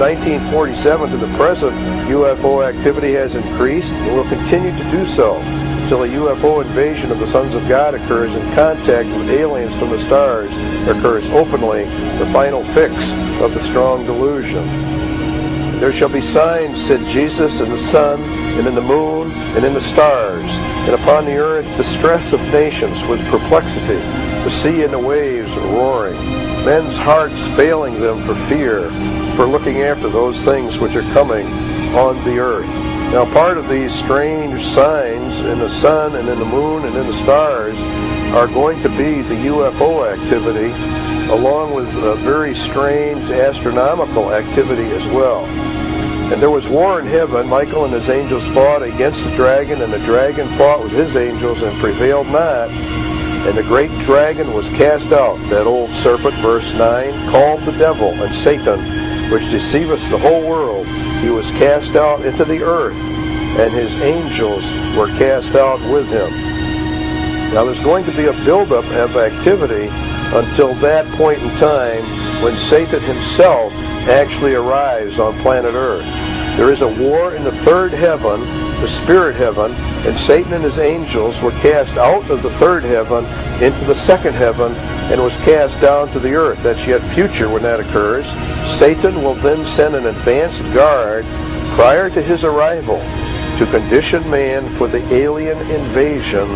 1947 to the present, UFO activity has increased and will continue to do so until a UFO invasion of the sons of God occurs and contact with aliens from the stars occurs openly, the final fix of the strong delusion. There shall be signs, said Jesus, in the sun, and in the moon, and in the stars, and upon the earth distress of nations with perplexity, the sea and the waves roaring, men's hearts failing them for fear, for looking after those things which are coming on the earth. Now, part of these strange signs in the sun and in the moon and in the stars are going to be the UFO activity, along with very strange astronomical activity as well. And there was war in heaven. Michael and his angels fought against the dragon, and the dragon fought with his angels and prevailed not. And the great dragon was cast out, that old serpent, verse 9, called the devil and Satan, which deceiveth the whole world. He was cast out into the earth, and his angels were cast out with him. Now there's going to be a buildup of activity until that point in time when Satan himself actually arrives on planet Earth. There is a war in the third heaven, the spirit heaven, and Satan and his angels were cast out of the third heaven into the second heaven and was cast down to the earth. That's yet future when that occurs. Satan will then send an advanced guard prior to his arrival to condition man for the alien invasion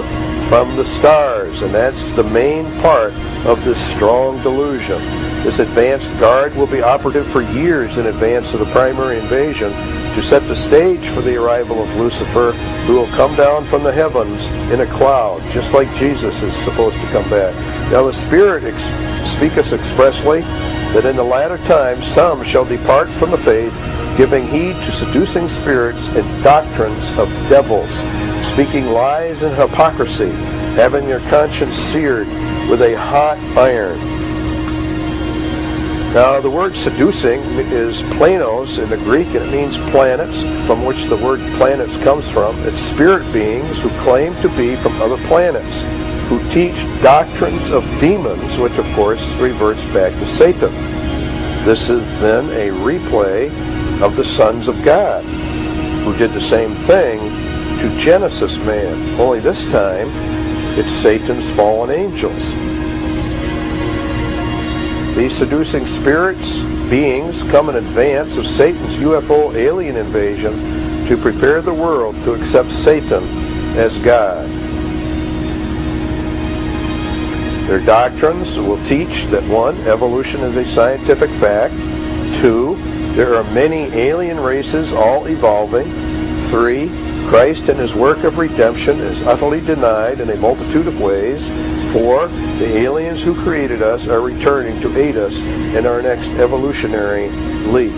from the stars, and that's the main part of this strong delusion. This advanced guard will be operative for years in advance of the primary invasion to set the stage for the arrival of Lucifer, who will come down from the heavens in a cloud, just like Jesus is supposed to come back. Now the Spirit speaketh expressly that in the latter times some shall depart from the faith, giving heed to seducing spirits and doctrines of devils, speaking lies and hypocrisy, having their conscience seared with a hot iron. Now, the word seducing is planos in the Greek, and it means planets, from which the word planets comes from. It's spirit beings who claim to be from other planets, who teach doctrines of demons, which, of course, reverts back to Satan. This is then a replay of the sons of God, who did the same thing to Genesis man, only this time it's Satan's fallen angels. These seducing spirits, beings, come in advance of Satan's UFO alien invasion to prepare the world to accept Satan as God. Their doctrines will teach that 1, evolution is a scientific fact. 2, there are many alien races all evolving. 3, Christ and his work of redemption is utterly denied in a multitude of ways. 4, the aliens who created us are returning to aid us in our next evolutionary leap.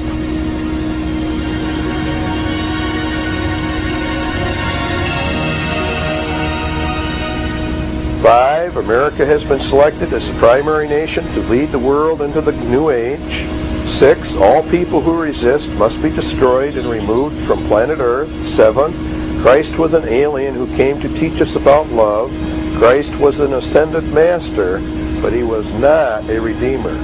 Five, America has been selected as the primary nation to lead the world into the new age. 6, all people who resist must be destroyed and removed from planet Earth. 7, Christ was an alien who came to teach us about love. Christ was an ascended master, but he was not a redeemer.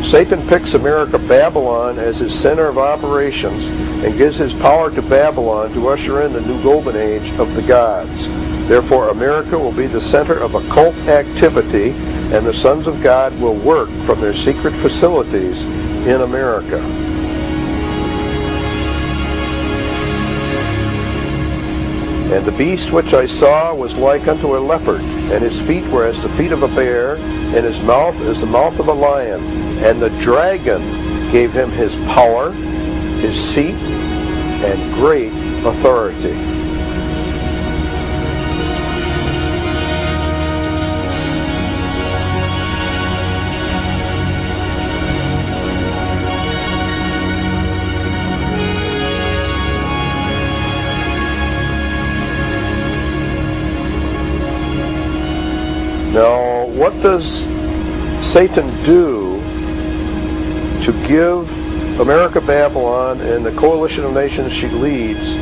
Satan picks America, Babylon, as his center of operations and gives his power to Babylon to usher in the new golden age of the gods. Therefore, America will be the center of occult activity, and the sons of God will work from their secret facilities in America. And the beast which I saw was like unto a leopard, and his feet were as the feet of a bear, and his mouth as the mouth of a lion. And the dragon gave him his power, his seat, and great authority. Now, what does Satan do to give America, Babylon, and the coalition of nations she leads,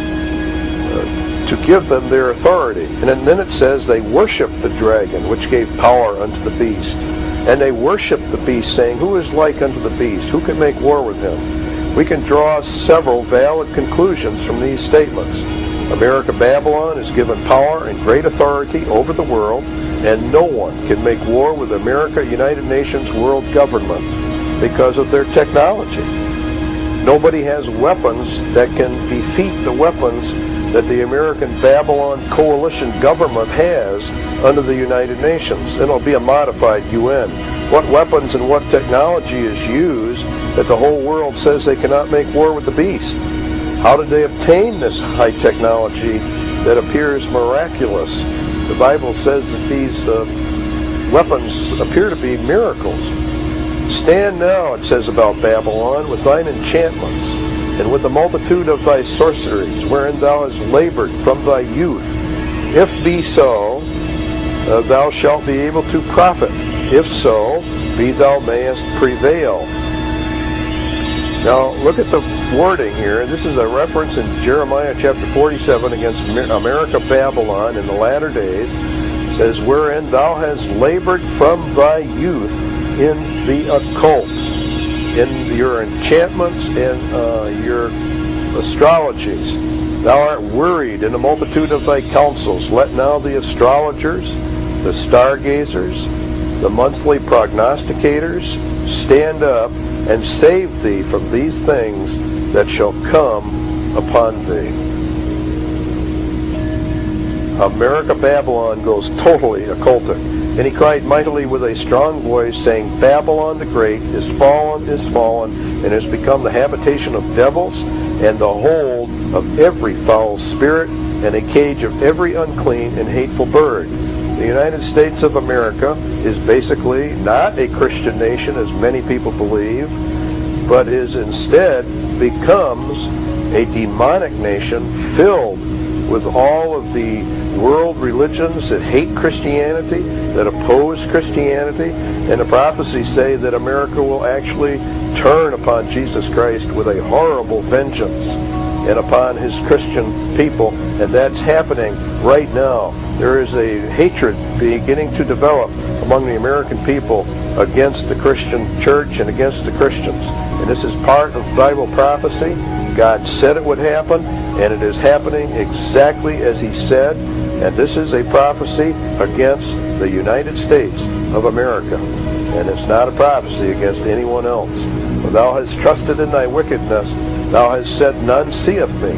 to give them their authority? And then it says they worship the dragon, which gave power unto the beast. And they worship the beast, saying, who is like unto the beast? Who can make war with him? We can draw several valid conclusions from these statements. America Babylon is given power and great authority over the world, and no one can make war with America United Nations world government because of their technology. Nobody has weapons that can defeat the weapons that the American Babylon coalition government has under the United Nations. It'll be a modified UN. What weapons and what technology is used that the whole world says they cannot make war with the beast? How did they obtain this high technology that appears miraculous? The Bible says that these weapons appear to be miracles. Stand now, it says about Babylon, with thine enchantments, and with the multitude of thy sorceries, wherein thou hast labored from thy youth. If be so, thou shalt be able to profit. If so, be thou mayest prevail. Now, look at the wording here. This is a reference in Jeremiah chapter 47 against America Babylon in the latter days. It says, wherein thou hast labored from thy youth in the occult, in your enchantments and your astrologies. Thou art worried in the multitude of thy counsels. Let now the astrologers, the stargazers, the monthly prognosticators stand up and save thee from these things that shall come upon thee. America Babylon goes totally occultic. And he cried mightily with a strong voice, saying, Babylon the Great is fallen, and has become the habitation of devils, and the hold of every foul spirit, and a cage of every unclean and hateful bird. The United States of America is basically not a Christian nation, as many people believe, but is instead becomes a demonic nation filled with all of the world religions that hate Christianity, that oppose Christianity, and the prophecies say that America will actually turn upon Jesus Christ with a horrible vengeance and upon his Christian people, and that's happening right now. There is a hatred beginning to develop among the American people against the Christian church and against the Christians. And this is part of Bible prophecy. God said it would happen, and it is happening exactly as he said. And this is a prophecy against the United States of America. And it's not a prophecy against anyone else. For thou hast trusted in thy wickedness. Thou hast said, none seeth me.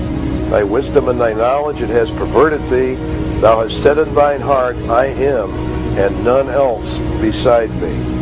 Thy wisdom and thy knowledge, it has perverted thee. Thou hast said in thine heart, I am, and none else beside me.